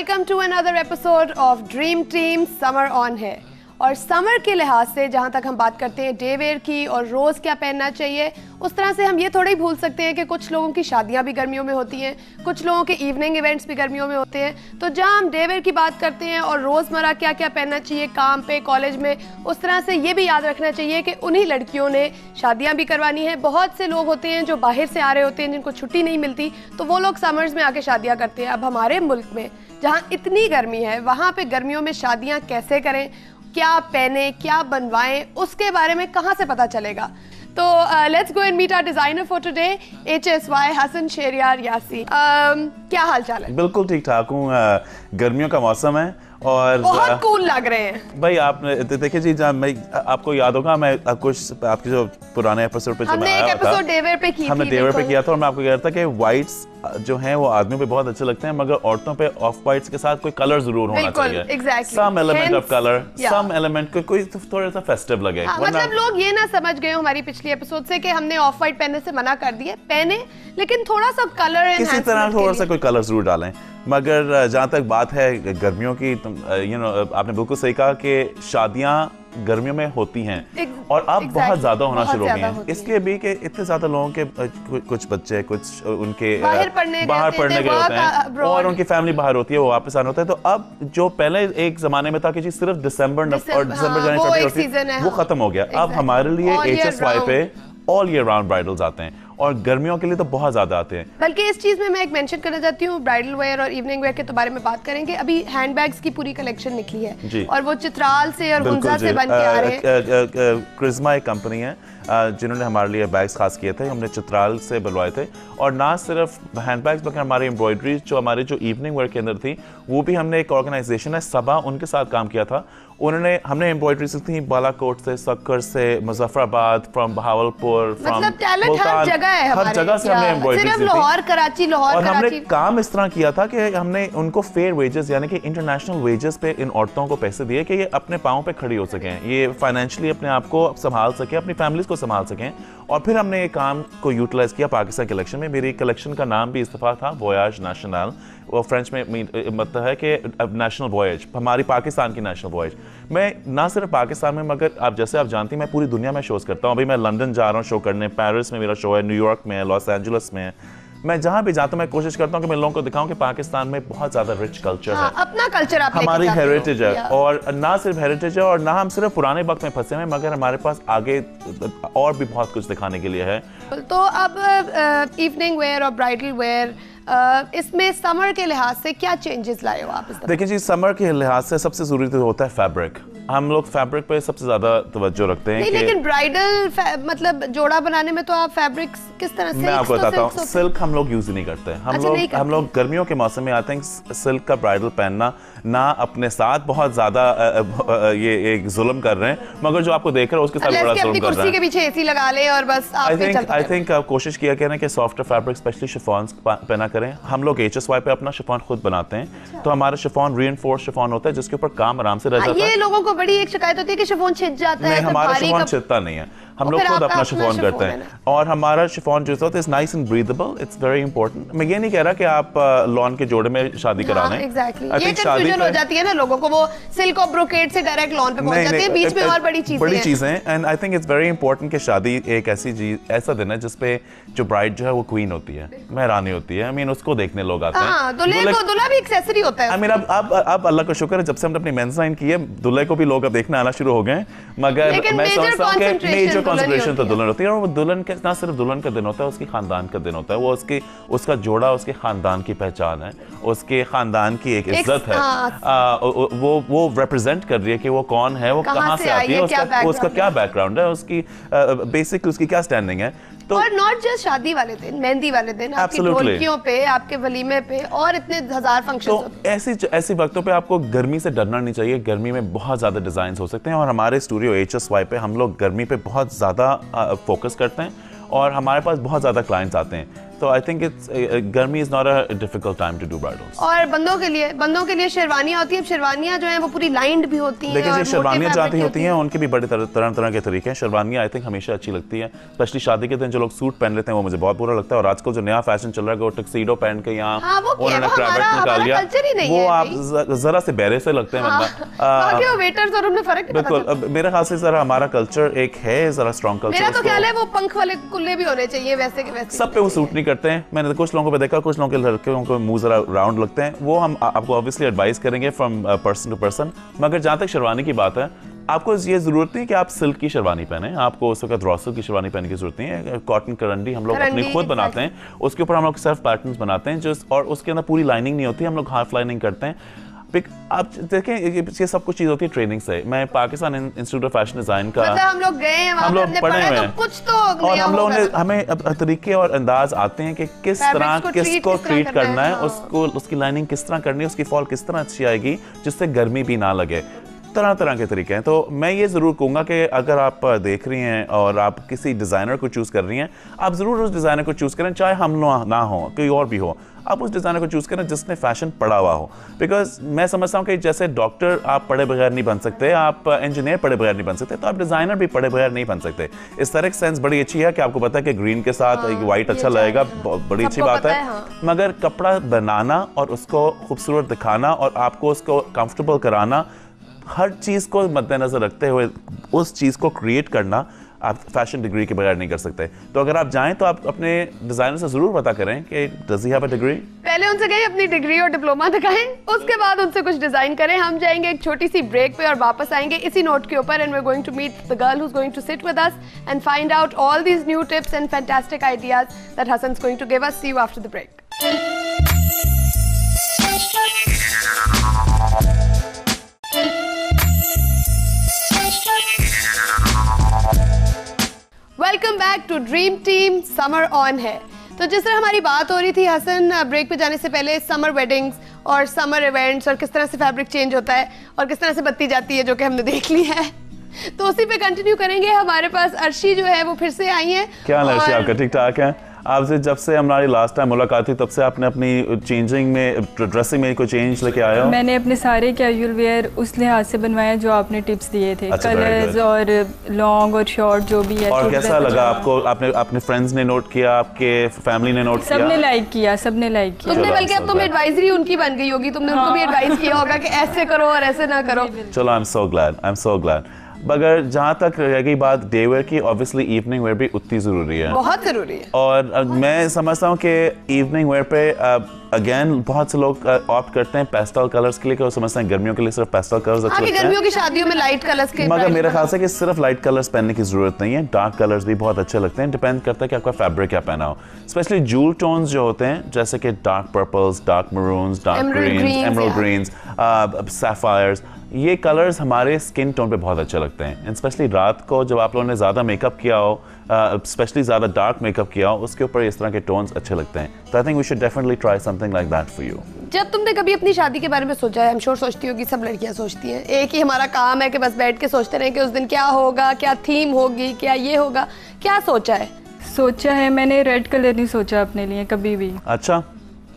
Welcome to another episode of dream team summer on है। और summer के लिहाज से जहाँ तक हम बात करते हैं डे वेयर की और रोज़ क्या पहनना चाहिए, उस तरह से हम ये थोड़ा ही भूल सकते हैं कि कुछ लोगों की शादियाँ भी गर्मियों में होती हैं, कुछ लोगों के इवनिंग इवेंट्स भी गर्मियों में होते हैं। तो जहाँ हम डे वेयर की बात करते हैं और रोज़मर्रा क्या क्या पहनना चाहिए काम पे, कॉलेज में, उस तरह से ये भी याद रखना चाहिए कि उन्हीं लड़कियों ने शादियाँ भी करवानी है। बहुत से लोग होते हैं जो बाहर से आ रहे होते हैं, जिनको छुट्टी नहीं मिलती, तो वो लोग समर्स में आके शादियाँ करते हैं। अब हमारे मुल्क में जहाँ इतनी गर्मी है, वहाँ पे गर्मियों में शादियाँ कैसे करें, क्या पहने, क्या बनवाएं, उसके बारे में कहाँ से पता चलेगा। तो let's go and meet our designer for today, HSY Hasan Shehryar Yasin. क्या हाल चाल है? बिल्कुल ठीक ठाक हूँ। गर्मियों का मौसम है और बहुत कूल लग रहे हैं भाई। आपने देखिए जी, जहाँ मैं आपको याद होगा, मैं कुछ आपके जो पुराने एपिसोड पे हमने एक एपिसोड डेवेयर पे की थी, हमने डेवेयर पे किया था और मैं आपको कह रहा था कि व्हाइट्स जो हैं वो आदमियों पे बहुत अच्छे लगते हैं, मगर औरतों पे ऑफ व्हाइट्स के साथ कोई कलर जरूर होना चाहिए। Some element of colour, some element कोई थोड़ा सा फेस्टिव लगे। मतलब लोग ये ना समझ गए हमारी पिछली एपिसोड से कि हमने ऑफ व्हाइट पहनने से मना कर दिए, पहने लेकिन थोड़ा सा कलर किसी तरह थोड़ा सा कोई कलर जरूर डालें। मगर जहाँ तक बात है गर्मियों की, आपने बिल्कुल सही कहा कि शादियाँ गर्मियों में होती हैं और अब बहुत ज्यादा होना शुरू हो गई हैं। इसलिए भी कि इतने ज्यादा लोगों के कुछ बच्चे, कुछ उनके बाहर पढ़ने गए होते हैं और उनकी फैमिली बाहर होती है, वो वापस आना होता है। तो अब जो पहले एक जमाने में था कि जी सिर्फ दिसंबर और दिसंबर जनवरी होती है, वो खत्म हो गया। अब हमारे लिए HSY पे ऑल ईयर राउंड ब्राइडल्स आते हैं और गर्मियों के लिए तो बहुत ज्यादा आते हैं। बल्कि इस चीज में मैं एक मेंशन करना चाहती हूँ, ब्राइडल वेयर और इवनिंग वेयर के तो बारे में बात करेंगे। अभी हैंडबैग्स की पूरी कलेक्शन निकली है और वो चित्राल से और गुंजा से बन के आ रहे हैं। क्रिज्मा एक कंपनी है जिन्होंने हमारे लिए बैग्स खास किए थे, हमने चित्राल से बनवाए थे। और ना सिर्फ हैंडबैग्स बल्कि हमारी एम्ब्रॉयडरी जो इवनिंग वेयर के अंदर थी, वो भी हमने एक ऑर्गेनाइजेशन है सबा, उनके साथ काम किया था। हमने एम्ब्रॉयडरी सीखी थी बालाकोट से, सक्कर से, Muzaffarabad, from Bahawalpur, from her जगह से हमने एम्ब्रॉयडरी सीखी। लाहौर, कराची, और हमने काम इस तरह किया था कि हमने उनको फेयर वेजेस यानी कि इंटरनेशनल वेजेस पे इन औरतों को पैसे दिए कि ये अपने पाँव पे खड़ी हो सकें, ये फाइनेंशियली अपने आप को संभाल सकें, अपनी फैमिलीज को संभाल सकें। और फिर हमने ये काम को यूटिलाइज किया पाकिस्तान कलेक्शन में। मेरी कलेक्शन का नाम भी इस दफा था वोयाज नेशनल, वो फ्रेंच में मतलब है कि नेशनल वॉयज, हमारी पाकिस्तान की नेशनल वॉयज। मैं ना सिर्फ पाकिस्तान में, मगर आप जैसे आप जानती हैं मैं पूरी दुनिया में शोज करता हूँ। अभी मैं लंदन जा रहा हूँ शो करने, पेरिस में मेरा शो है, न्यूयॉर्क में है, लॉस एंजलिस में है। मैं जहाँ भी जाता हूँ मैं कोशिश करता हूँ कि मैं लोगों को दिखाऊं कि पाकिस्तान में बहुत ज्यादा रिच कल्चर है, अपना कल्चर, हमारी हेरिटेज है। और ना सिर्फ हेरिटेज है और ना हम सिर्फ पुराने वक्त में फंसे हैं, मगर हमारे पास आगे और भी बहुत कुछ दिखाने के लिए है। तो अब इवनिंग वेयर और ब्राइडल वेयर, इसमें समर के लिहाज से क्या चेंजेस लाए हो आप? देखिए जी, समर के लिहाज से सबसे जरूरी तो होता है फैब्रिक। हम लोग फैब्रिक पे सबसे ज्यादा तवज्जो रखते हैं। लेकिन ब्राइडल मतलब जोड़ा बनाने में तो आप फैब्रिक किस तरह से? मैं आपको बताता हूँ, सिल्क हम लोग यूज नहीं करते। हम लोग गर्मियों के मौसम में आते हैं, सिल्क का ब्राइडल पहनना ना अपने साथ बहुत ज्यादा ये एक जुल्म कर रहे हैं, मगर जो आपको देख रहे हैं उसके साथ बड़ा जुल्म कर रहे हैं। कुर्सी के पीछे एसी लगा ले और बस आई थिंक कोशिश किया गया कि सॉफ्टर फैब्रिक स्पेशली शिफॉन्स पहना करें। हम लोग HSY पे अपना शिफॉन खुद बनाते हैं, तो हमारा शिफॉन रीइंफोर्स्ड शिफॉन होता है जिसके ऊपर काम आराम से रह जाता है। ये लोगों को बड़ी एक शिकायत होती है कि शिफॉन छिद जाता है। नहीं, हमारा शिफॉन छिदता नहीं है, हम लोग खुद अपना शिफॉन करते हैं। और हमारा शिफॉन जो होता है is nice and breathable, it's very important. मैं ये नहीं कह रहा कि आप लॉन के जोड़े में शादी करा लें। ये कंफ्यूजन हो जाती है ना लोगों को, वो सिल्क और ब्रोकेड से डायरेक्ट लॉन पे पहुंच जाते हैं, बीच में और बड़ी चीजें हैं। And I think it's very important कि शादी एक ऐसा दिन है जिसपे जो ब्राइड जो है वो क्वीन होती है, महारानी होती है। आई मीन उसको देखने लोग आते हैं। दूल्हा भी एक्सेसरी होता है। आई मीन अब अल्लाह का शुक्र है, जब से हमने अपनी मेंस लाइन की है, दूल्हे को भी लोग अब देखने आना शुरू हो गए। मगर मैं समझता हूँ कि मेजर कंसंट्रेशन तो दुल्हन होती है। और वो दुल्हन के ना सिर्फ दुल्हन का दिन होता है, उसकी खानदान का दिन होता है। वो उसका जोड़ा उसके खानदान की पहचान है, उसके खानदान की एक इज्जत है। वो रिप्रेजेंट कर रही है कि वो कौन है, वो कहाँ से आती है, उसका क्या बैकग्राउंड है, उसकी बेसिक उसकी क्या स्टैंडिंग है। तो और नॉट जस्ट शादी वाले दिन, मेहंदी वाले दिन, आपकी ढोलकियों पे, आपके वलीमे पे और इतने हजार फंक्शन होते हैं। ऐसी वक्तों पे आपको गर्मी से डरना नहीं चाहिए। गर्मी में बहुत ज्यादा डिजाइन हो सकते हैं और हमारे स्टूडियो HSY पे हम लोग गर्मी पे बहुत ज्यादा फोकस करते हैं और हमारे पास बहुत ज्यादा क्लाइंट्स आते हैं। तो आई थिंक इट्स गर्मी is not a difficult time to do bridals. और बंदों के लिए शेरवानियां होती हैं। शेरवानियां जो हैं वो पूरी लाइंड भी होती हैं। देखिए शेरवानियां जाती होती हैं, उनके भी बड़े तरह के तरीके हैं। शेरवानियां आई थिंक हमेशा अच्छी लगती है, स्पेशली शादी के दिन जो लोग सूट पहन लेते हैं वो मुझे बहुत बुरा लगता है। और आजकल जो नया फैशन चल रहा है वो टक्सीडो पहन के यहाँ उन्होंने क्रैवेट निकाल लिया, वो आप जरा से बहरे से लगते हैं बंदा। वेटर्स और उन्हें फर्क बिल्कुल मेरे ख्याल से जरा हमारा कल्चर एक है जरा स्ट्रॉन्ग कल्चर। मेरा तो ख्याल है वो पंख वाले कुल्ले भी होने चाहिए वैसे के वैसे। सब पे वो सूट नहीं करते हैं। मैंने कुछ लोगों को देखा, कुछ लोगों के लड़कों को मुंह जरा राउंड लगते हैं, वो हम आपको ऑब्वियसली एडवाइस करेंगे फ्रॉम पर्सन टू पर्सन। मगर जहाँ तक शेरवानी की बात है, आपको ये जरूरत नहीं कि आप सिल्क की शेरवानी पहने, आपको उस वक्त रॉ सिल्क की शेरवानी पहनने की जरूरत नहीं है। कॉटन करंडी हम लोग अपनी खुद बनाते हैं, उसके ऊपर हम लोग सेल्फ पैटर्न्स बनाते हैं जो, और उसके अंदर पूरी लाइनिंग नहीं होती, हम लोग हाफ लाइनिंग करते हैं। आप देखें ये सब कुछ चीज होती है ट्रेनिंग से। मैं Pakistan institute of fashion design का, मतलब हम लोग गए हैं, हम लोग पढ़े हुए हैं, कुछ तो और हम लोगों ने हमें तरीके और अंदाज आते हैं कि किस तरह किसको ट्रीट करना है, उसको उसकी लाइनिंग किस तरह करनी है, उसकी फॉल किस तरह अच्छी आएगी जिससे गर्मी भी ना लगे। तरह के तरीके हैं। तो मैं ये ज़रूर कहूँगा कि अगर आप देख रही हैं और आप किसी डिज़ाइनर को चूज़ कर रही हैं, आप ज़रूर उस डिज़ाइनर को चूज़ करें, चाहे हम ना हो कोई और भी हो। आप उस डिज़ाइनर को चूज़ करें जिसने फैशन पढ़ा हुआ हो। बिकॉज मैं समझता हूँ कि जैसे डॉक्टर आप पढ़े बगैर नहीं बन सकते, आप इंजीनियर पढ़े बगैर नहीं बन सकते, तो आप डिज़ाइनर भी पढ़े बगैर नहीं बन सकते। इस तरह की सेंस बड़ी अच्छी है कि आपको पता है कि ग्रीन के साथ एक वाइट अच्छा लगेगा, बड़ी अच्छी बात है। मगर कपड़ा बनाना और उसको खूबसूरत दिखाना और आपको उसको कंफर्टेबल कराना, हर चीज़ को मद्देनजर रखते हुए उस चीज़ को क्रिएट करना आप फैशन डिग्री के बगैर नहीं कर सकते। तो अगर आप जाएं तो आप अपने डिजाइनर से जरूर पता करें कि does he have a degree. पहले उनसे कहें अपनी डिग्री और डिप्लोमा दिखाएं, उसके बाद उनसे कुछ डिजाइन करें। हम जाएंगे एक छोटी सी ब्रेक पे और वापस आएंगे इसी नोट के ऊपर, and we are going to meet the girl who is going to sit with us and find out all these new tips and fantastic ideas that Hasan is going to give us. See you after the break. Welcome back to dream team. Summer on है। तो जिस तरह हमारी बात हो रही थी Hasan break पे जाने से पहले, समर वेडिंग्स और समर इवेंट्स और किस तरह से फैब्रिक चेंज होता है और किस तरह से बत्ती जाती है, जो कि हमने देख ली है, तो उसी पे कंटिन्यू करेंगे। हमारे पास अर्शी जो है वो फिर से आई है। क्या अर्शी आपका ठीक ठाक है? आपसे जब से हमारी लास्ट टाइम मुलाकात हुई तब से आपने अपनी चेंजिंग में, ड्रेसिंग में कोई चेंज लेके आए हो? मैंने अपने सारे कैजुअल वेयर उस लिहाज से बनवाए जो आपने टिप्स दिए थे। अच्छा, कलर्स और लॉन्ग और शॉर्ट जो भी है। और कैसा लगा आपको? आपने अपने फ्रेंड्स ने नोट किया, आपके फैमिली ने नोट किया? सबने लाइक किया, सबने लाइक किया। तुमने बल्कि अब तुम एडवाइजरी उनकी बन गई होगी, तुमने उनको भी एडवाइस किया होगा कि ऐसे करो और ऐसे ना करो। चलो, आई एम सो ग्लैड। मगर जहाँ तक रह गई बात डे वेयर की, ऑब्वियसली इवनिंग वेयर भी उतनी ज़रूरी है, बहुत ज़रूरी है। और मैं समझता हूँ कि इवनिंग वेयर पे अगेन बहुत से लोग ऑप्ट करते हैं पेस्टल कलर्स के लिए, कि वो समझते हैं गर्मियों के लिए सिर्फ पेस्टल कलर्स अच्छे लगते हैं। गर्मियों की शादियों में लाइट कलर्स के, मगर मेरे ख्याल से कि सिर्फ लाइट कलर्स पहनने की जरूरत नहीं है, डार्क कलर्स भी बहुत अच्छे लगते हैं। डिपेंड करता है कि आपका फैब्रिक क्या पहना हो। स्पेशली जूल टोन्स जो होते हैं, जैसे कि dark purples, dark maroons, dark greens, emerald greens, sapphires, ये कलर्स हमारे स्किन टोन पे बहुत अच्छे लगते हैं। स्पेशली रात को जब आप लोगों ने ज़्यादा मेकअप किया हो, स्पेशली ज़्यादा डार्क मेकअप किया हो, उसके ऊपर इस तरह के टोन्स अच्छे लगते हैं। तो I think we should definitely try something like that for you. जब तुमने कभी अपनी शादी के बारे में सोचा है, आई एम श्योर सोचती होगी, सब लड़कियां सोचती हैं, एक ही हमारा काम है कि बस बैठ के सोचते रहें कि उस दिन क्या होगा, क्या थीम होगी, क्या ये होगा, क्या सोचा है? सोचा है मैंने रेड कलर नहीं सोचा अपने लिए कभी भी। अच्छा,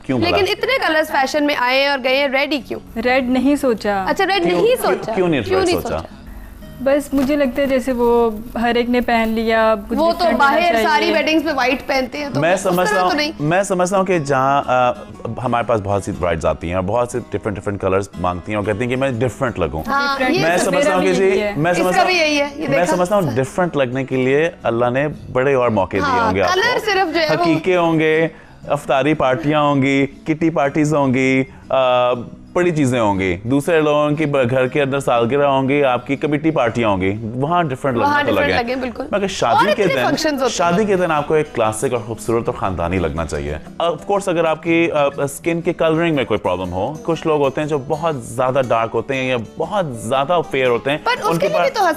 क्यों? लेकिन इतने कलर्स फैशन में आए और गए, रेड ही क्यों? रेड नहीं सोचा। अच्छा, रेड नहीं सोचा, क्यों नहीं सोचा? बस मुझे लगता है जैसे वो हर एक ने पहन लिया, वो तो बाहर सारी वेडिंग्स में व्हाइट पहनते हैं, तो मैं समझता हूँ कि जहाँ हमारे पास बहुत सी ब्राइड्स आती हैं और बहुत से डिफरेंट कलर्स मांगती हैं और कहती हैं कि मैं डिफरेंट लगूं। मैं समझता हूँ कि जी, मैं समझता हूँ डिफरेंट लगने के लिए अल्लाह ने बड़े और मौके दिए होंगे आपको। हकीके होंगे, अफ्तारी पार्टियां होंगी, किटी पार्टीज होंगी, बड़ी चीजें होंगी, दूसरे लोगों की घर के अंदर सालगिरह होंगी, आपकी कमेटी पार्टियां होंगी, वहाँ डिफरेंट लगने तो लगे। मगर शादी के दिन आपको एक क्लासिक और खूबसूरत और खानदानी लगना चाहिए। ऑफ कोर्स अगर आपकी स्किन के कलरिंग में कोई प्रॉब्लम हो, कुछ लोग होते हैं जो बहुत ज्यादा डार्क होते हैं या बहुत ज्यादा फेयर होते हैं, उनके पास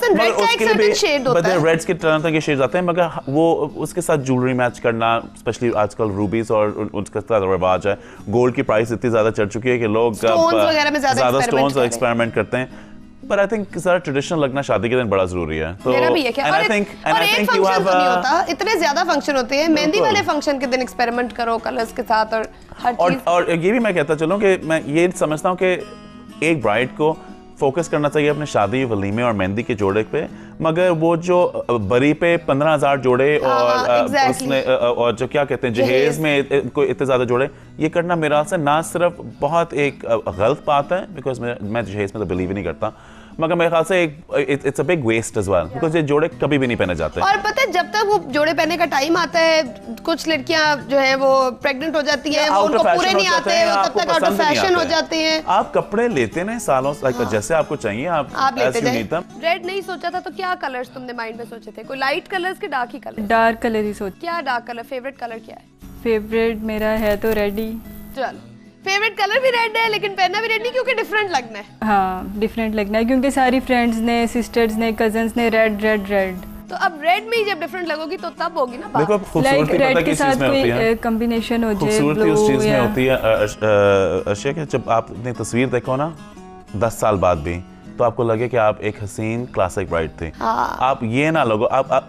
रेड्स के तरह के शेड्स आते हैं, मगर वो उसके साथ ज्वेलरी मैच करना, स्पेशली आजकल रूबीज और उसका रिवाज है। गोल्ड की प्राइस इतनी ज्यादा चढ़ चुकी है कि लोग ज्यादा स्टोन्स और एक्सपेरिमेंट करते हैं। But I think सारा ट्रेडिशनल लगना शादी के दिन बड़ा जरूरी है। तो मेरा भी ये क्या, and और I think एक you फंक्शन have तो नहीं होता, इतने ज्यादा फंक्शन होते हैं। मेहंदी बिल्कुल। वाले फंक्शन के दिन एक्सपेरिमेंट करो कलर्स के साथ और हर चीज। और ये भी मैं कहता चलूं कि मैं ये समझता हूँ कि एक ब्राइड को फोकस करना चाहिए अपने शादी, वलीमे और मेहंदी के जोड़े पे, मगर वो जो बरी पे 15,000 जोड़े और उसने और जो क्या कहते हैं जहेज में कोई इतने ज्यादा जोड़े, ये करना मेरे ख्याल से ना सिर्फ बहुत एक गलत बात है, बिकॉज मैं जहेज में तो बिलीव ही नहीं करता, मगर मेरे ख्याल से it's a big waste as well, because ये जोड़े कभी भी नहीं पहने जाते। और पता है जब तक वो जोड़े पहनने का टाइम आता है, कुछ लड़कियां जो है वो प्रेग्नेंट हो जाती हैं, वो उनको पूरे नहीं आते हैं, तब तक आउट ऑफ फैशन हो जाते हैं। आप कपड़े लेते हैं सालों जैसे आपको चाहिए, आप लेते जाइए। रेड नहीं सोचा था तो क्या कलर्स तुमने माइंड में सोचे थे? कोई लाइट कलर्स के डार्क ही कलर? डार्क कलर ही सोच। क्या डार्क कलर? फेवरेट कलर क्या है? फेवरेट मेरा है तो रेड ही। चलो फेवरेट कलर भी रेड है, लेकिन पहनना भी रेड नहीं क्योंकि डिफरेंट लगना है। हाँ डिफरेंट लगना है, क्योंकि सारी फ्रेंड्स ने, सिस्टर्स ने, कजन्स ने रेड रेड रेड। तो अब रेड में ही जब डिफरेंट लगोगी तो तब होगी ना बात। देखो खूबसूरती पता किस चीज में होती है, कॉम्बिनेशन हो जाए, खूबसूरती उस चीज में होती है अर्शिया कि जब आप अपनी तस्वीर देखो ना 10 साल बाद भी, तो आपको लगे कि आप एक हसीन क्लासिक ब्राइड थी। आप ये ना लगो, आप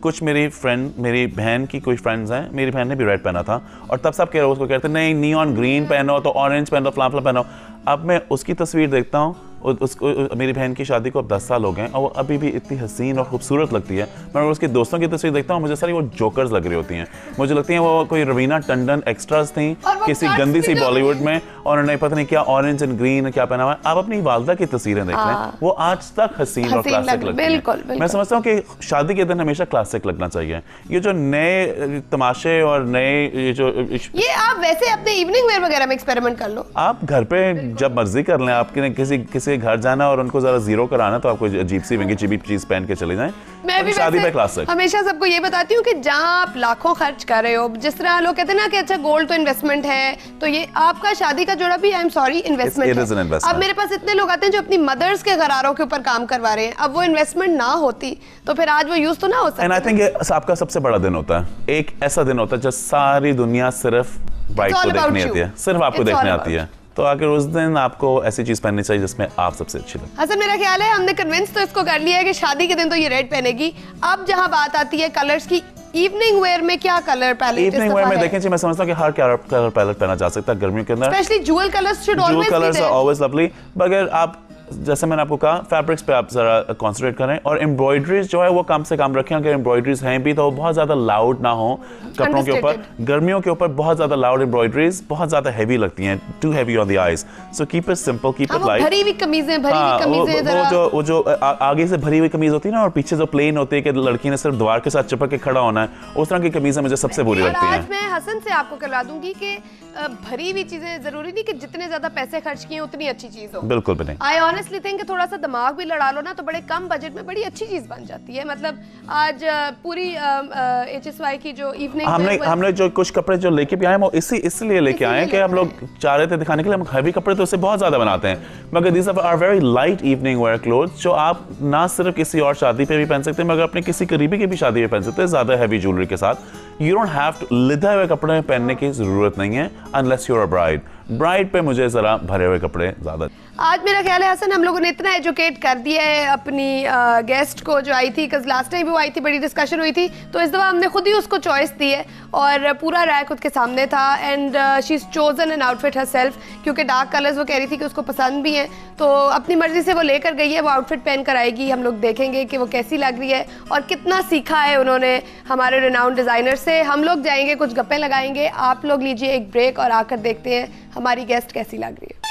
कुछ मेरी बहन की कोई फ्रेंड्स हैं, मेरी बहन ने भी रेड पहना था और तब सब उसको कहते नहीं नियॉन ग्रीन पहनो, तो ऑरेंज पहनो, फ्लाम पहनो। अब मैं उसकी तस्वीर देखता हूँ, उसको मेरी बहन की शादी को अब 10 साल हो गए और वो अभी भी इतनी हसीन और खूबसूरत लगती है। मैं उसके दोस्तों की तस्वीर देखता हूँ, मुझे सारी वो जोकर्स लग रही होती हैं, मुझे लगती हैं वो कोई रवीना टंडन एक्स्ट्रास थी किसी गंदी सी बॉलीवुड में, और उन्होंने पता नहीं क्या ऑरेंज एंड ग्रीन क्या पहना हुआ है। आप अपनी वालदा की तस्वीरें देख लें, वो आज तक हसीन और क्लासिक लगती है। मैं समझता हूँ कि शादी के दिन हमेशा क्लासिक लगना चाहिए। ये जो नए तमाशे और नए ये आप वैसे अपने इवनिंग वेयर वगैरह में एक्सपेरिमेंट कर लो, आप घर पे जब मर्जी कर लें। आपके किसी घर जाना और उनको जरा जीरो कराना, तो आपको अजीब सी महंगी चीज पहन के चले जाएं। मैं भी शादी में क्लासिक हमेशा सबको ये बताती हूँ कि जहाँ आप लाखों खर्च कर रहे हो, जिस तरह लोग कहते हैं ना कि अच्छा गोल्ड तो इन्वेस्टमेंट है, तो ये आपका शादी का जोड़ा भी आई एम सॉरी इन्वेस्टमेंट है। अब मेरे पास इतने लोग आते हैं जो अपनी मदर्स के घरारों के ऊपर काम करवा रहे हैं, अब वो इन्वेस्टमेंट ना होती तो फिर आज वो यूज तो ना हो सकता। एंड आई थिंक ये आपका सबसे बड़ा दिन होता है, एक ऐसा दिन होता है जब सारी दुनिया सिर्फ ब्राइड को देखने आती है, सिर्फ आपको देखने आती है। तो आखिर उस दिन आपको ऐसी चीज पहननी चाहिए जिसमें आप सबसे अच्छी लगे। हसन मेरा ख्याल है हमने कन्विंस तो इसको कर लिया है कि शादी के दिन तो ये रेड पहनेगी। अब जहां बात आती है कलर्स की, इवनिंग वेयर में क्या कलर पैलेट? इवनिंग वेयर में देखें जी, मैं समझता हूँ कि हर कलर पैलेट पहना जा सकता है गर्मियों के अंदर, specially jewel colours should always be there. Colours are always lovely, मगर आप जैसे मैंने आपको कहा फैब्रिक्स पे आप जरा कॉन्सेंट्रेट करें, और एम्ब्रॉयडरीज जो है वो कम से कम रखें। अगर एम्ब्रॉयडरीज हैं भी तो बहुत ज्यादा लाउड ना हो कपड़ों के ऊपर। गर्मियों के ऊपर बहुत ज्यादा लाउड एम्ब्रॉयडरीज बहुत ज्यादा हैवी लगती हैं, too heavy on the eyes. So keep it simple, keep it light. भरी हुई कमीजें वो जो आगे से भरी हुई कमीज होती है ना, और पीछे जो प्लेन होती है कि लड़की ने सिर्फ दीवार के साथ चिपक के खड़ा होना है, उस तरह की कमीजें मुझे सबसे बुरी लगती हैं। आज मैं हसन से आपको करवा दूंगी कि भरी हुई चीजें जरूरी नहीं कि जितने ज्यादा पैसे खर्च किए उतनी अच्छी चीज हो। बिल्कुल भी नहीं। आई ऑनेस्टली थिंक कि थोड़ा सा दिमाग भी लड़ा लो ना तो बड़े कम बजट में बड़ी अच्छी चीज बन जाती है। मतलब आज पूरी HSY की जो इवनिंग हमने जो कुछ कपड़े जो लेके भी आए वो इसलिए लेके आए कि हम लोग चाह रहे थे दिखाने के लिए हम हैवी कपड़े तो उससे बहुत ज्यादा बनाते हैं, मगर these are very light evening wear clothes जो आप ना सिर्फ किसी और शादी पे भी पहन सकते हैं मगर अपने किसी करीबी की भी शादी पे पहन सकते हैं ज्यादा हैवी ज्वेलरी के साथ। यू डोंट हैव टू लिदे हुए कपड़े पहनने की जरूरत नहीं है unless you are a bride. Bride पे मुझे जरा भरे हुए कपड़े ज्यादा। आज मेरा ख्याल है हसन हम लोगों ने इतना एजुकेट कर दिया है अपनी गेस्ट को जो आई थी, बिकॉज लास्ट टाइम भी वो आई थी, बड़ी डिस्कशन हुई थी, तो इस दफ़ा हमने खुद ही उसको चॉइस दी है और पूरा राय खुद के सामने था। And she is chosen an outfit herself, क्योंकि डार्क कलर्स वो कह रही थी कि उसको पसंद भी हैं, तो अपनी मर्जी से वो लेकर गई है। वो आउटफिट पहन कर आएगी, हम लोग देखेंगे कि वो कैसी लग रही है और कितना सीखा है उन्होंने हमारे रिनाउंड डिज़ाइनर से। हम लोग जाएंगे, कुछ गप्पे लगाएंगे, आप लोग लीजिए एक ब्रेक और आकर देखते हैं हमारी गेस्ट कैसी लग रही है।